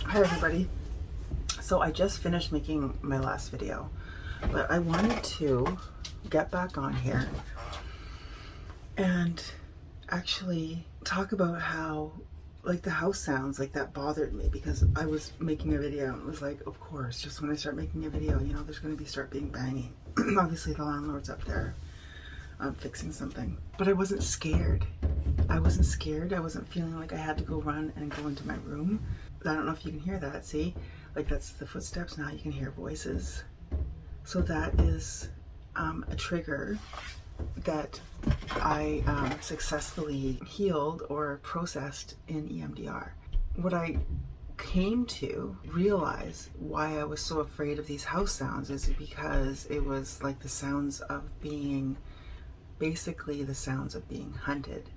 Hi everybody. So I just finished making my last video, but I wanted to get back on here and actually talk about how like the house sounds like that bothered me, because I was making a video and it was like, of course, just when I start making a video, you know, there's going to start being banging. Obviously the landlord's up there fixing something, but I wasn't scared. I wasn't feeling like I had to go run and go into my room. I don't know if you can hear that. See, like that's the footsteps. Now you can hear voices. So that is a trigger that I successfully healed or processed in EMDR. What I came to realize why I was so afraid of these house sounds is because it was like the sounds of being, basically the sounds of being hunted.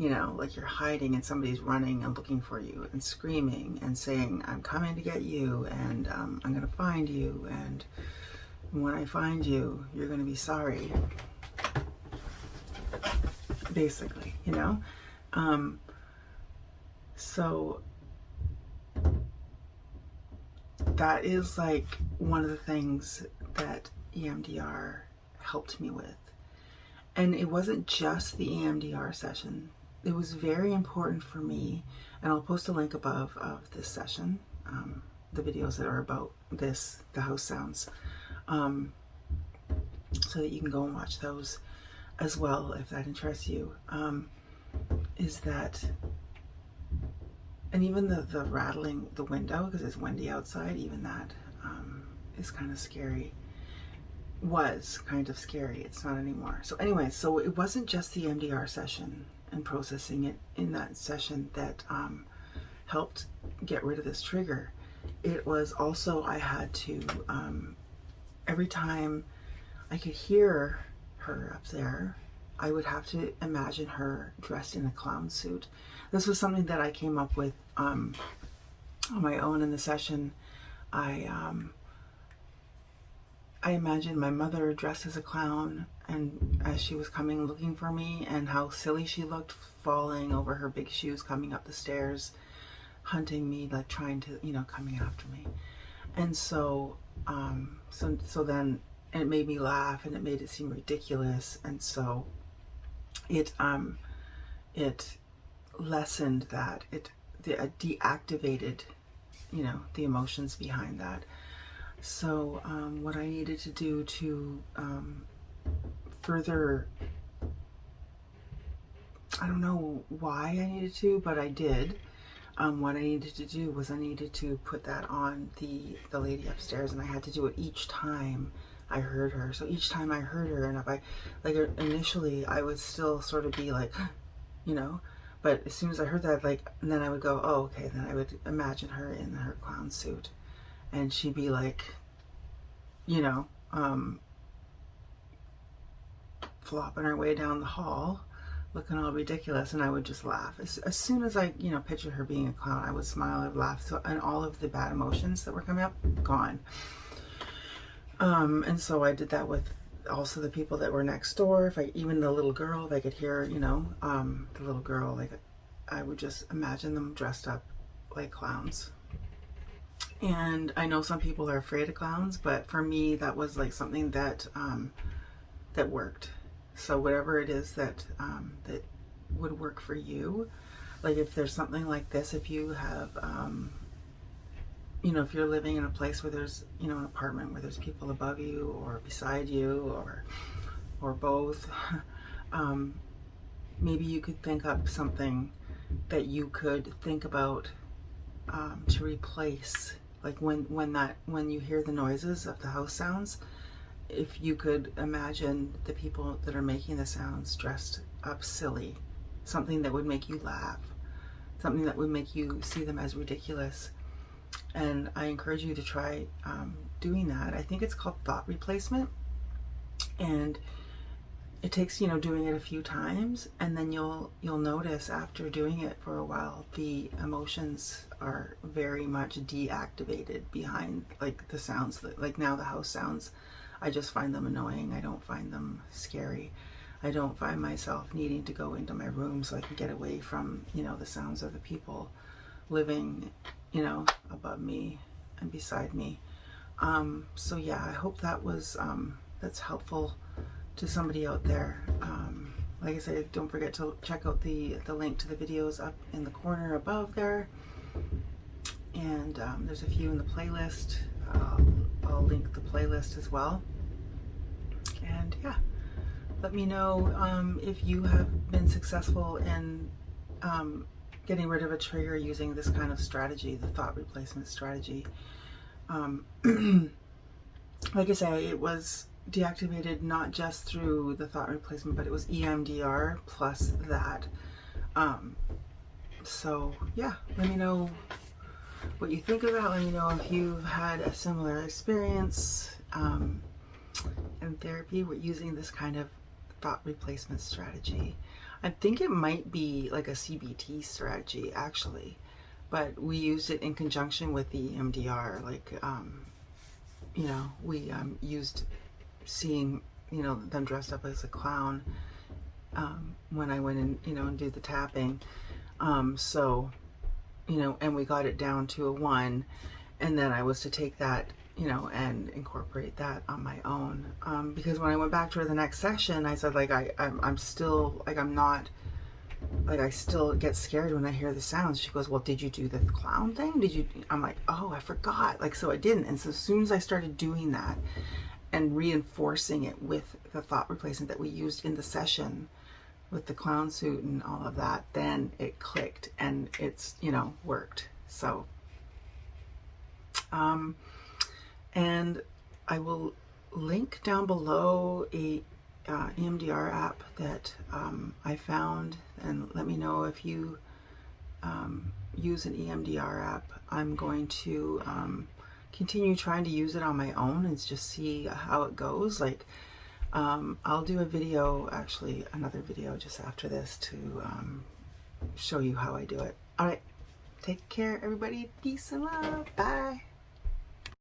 You know, like you're hiding and somebody's running and looking for you and screaming and saying, I'm coming to get you, and I'm going to find you, and when I find you, you're going to be sorry. Basically, you know? So that is like one of the things that EMDR helped me with. And it wasn't just the EMDR session. It was very important for me, and I'll post a link above of this session, the videos that are about this, the house sounds, so that you can go and watch those as well if that interests you. Is that, and even the rattling the window because it's windy outside, even that is kind of scary. Was kind of scary. It's not anymore. So anyway, so it wasn't just the MDR session and processing it in that session that helped get rid of this trigger. It was also, I had to, every time I could hear her up there, I would have to imagine her dressed in a clown suit. This was something that I came up with on my own in the session. I imagined my mother dressed as a clown, and as she was coming looking for me, and how silly she looked, falling over her big shoes, coming up the stairs, hunting me, like trying to, you know, coming after me. And so, so then it made me laugh, and it made it seem ridiculous, and so it lessened that. It deactivated, you know, the emotions behind that. So what I needed to do to further, I don't know why I needed to, but I did. What I needed to do was I needed to put that on the lady upstairs, and I had to do it each time I heard her. So each time I heard her, and if I, like initially I would still sort of be like, you know, but as soon as I heard that, like, and then I would go, oh, okay, then I would imagine her in her clown suit. And she'd be like, you know, flopping her way down the hall, looking all ridiculous, and I would just laugh. As soon as I, you know, pictured her being a clown, I would smile, I'd laugh, so, and all of the bad emotions that were coming up, gone. And so I did that with also the people that were next door. If I, even the little girl, if I could hear, you know, the little girl, like, I would just imagine them dressed up like clowns. And I know some people are afraid of clowns, but for me, that was like something that that worked. So whatever it is that that would work for you, like if there's something like this, if you have, you know, if you're living in a place where there's, you know, an apartment where there's people above you or beside you or both, maybe you could think up something that you could think about to replace. Like when you hear the noises of the house sounds, if you could imagine the people that are making the sounds dressed up silly, something that would make you laugh, something that would make you see them as ridiculous. And I encourage you to try doing that. I think it's called thought replacement, and it takes, you know, doing it a few times, and then you'll notice after doing it for a while, the emotions are very much deactivated behind, like the sounds that, like now the house sounds, I just find them annoying. I don't find them scary. I don't find myself needing to go into my room so I can get away from, you know, the sounds of the people living you know, above me and beside me. So yeah, I hope that was that's helpful to somebody out there. Like I said, don't forget to check out the link to the videos up in the corner above there, and there's a few in the playlist. I'll link the playlist as well. And yeah, let me know if you have been successful in getting rid of a trigger using this kind of strategy, the thought replacement strategy. Like I say, it was deactivated not just through the thought replacement, but it was EMDR plus that. So yeah, let me know what you think of that. Let me know if you've had a similar experience in therapy with using this kind of thought replacement strategy. I think it might be like a CBT strategy actually, but we used it in conjunction with the EMDR. Like, you know, we used seeing, you know, them dressed up as a clown when I went in, you know, and did the tapping. So, you know, and we got it down to a 1, and then I was to take that, you know, and incorporate that on my own. Because when I went back to her the next session, I said, like, I'm still, like, I'm not, like, I still get scared when I hear the sounds. She goes, well, did you do the clown thing? Did you? I'm like, oh, I forgot. Like, so I didn't. And so as soon as I started doing that and reinforcing it with the thought replacement that we used in the session with the clown suit and all of that, then it clicked and it's, you know, worked. So, and I will link down below a EMDR app that I found, and let me know if you use an EMDR app. I'm going to continue trying to use it on my own and just see how it goes. Like, I'll do a video, actually another video just after this to show you how I do it. All right, take care everybody. Peace and love. Bye.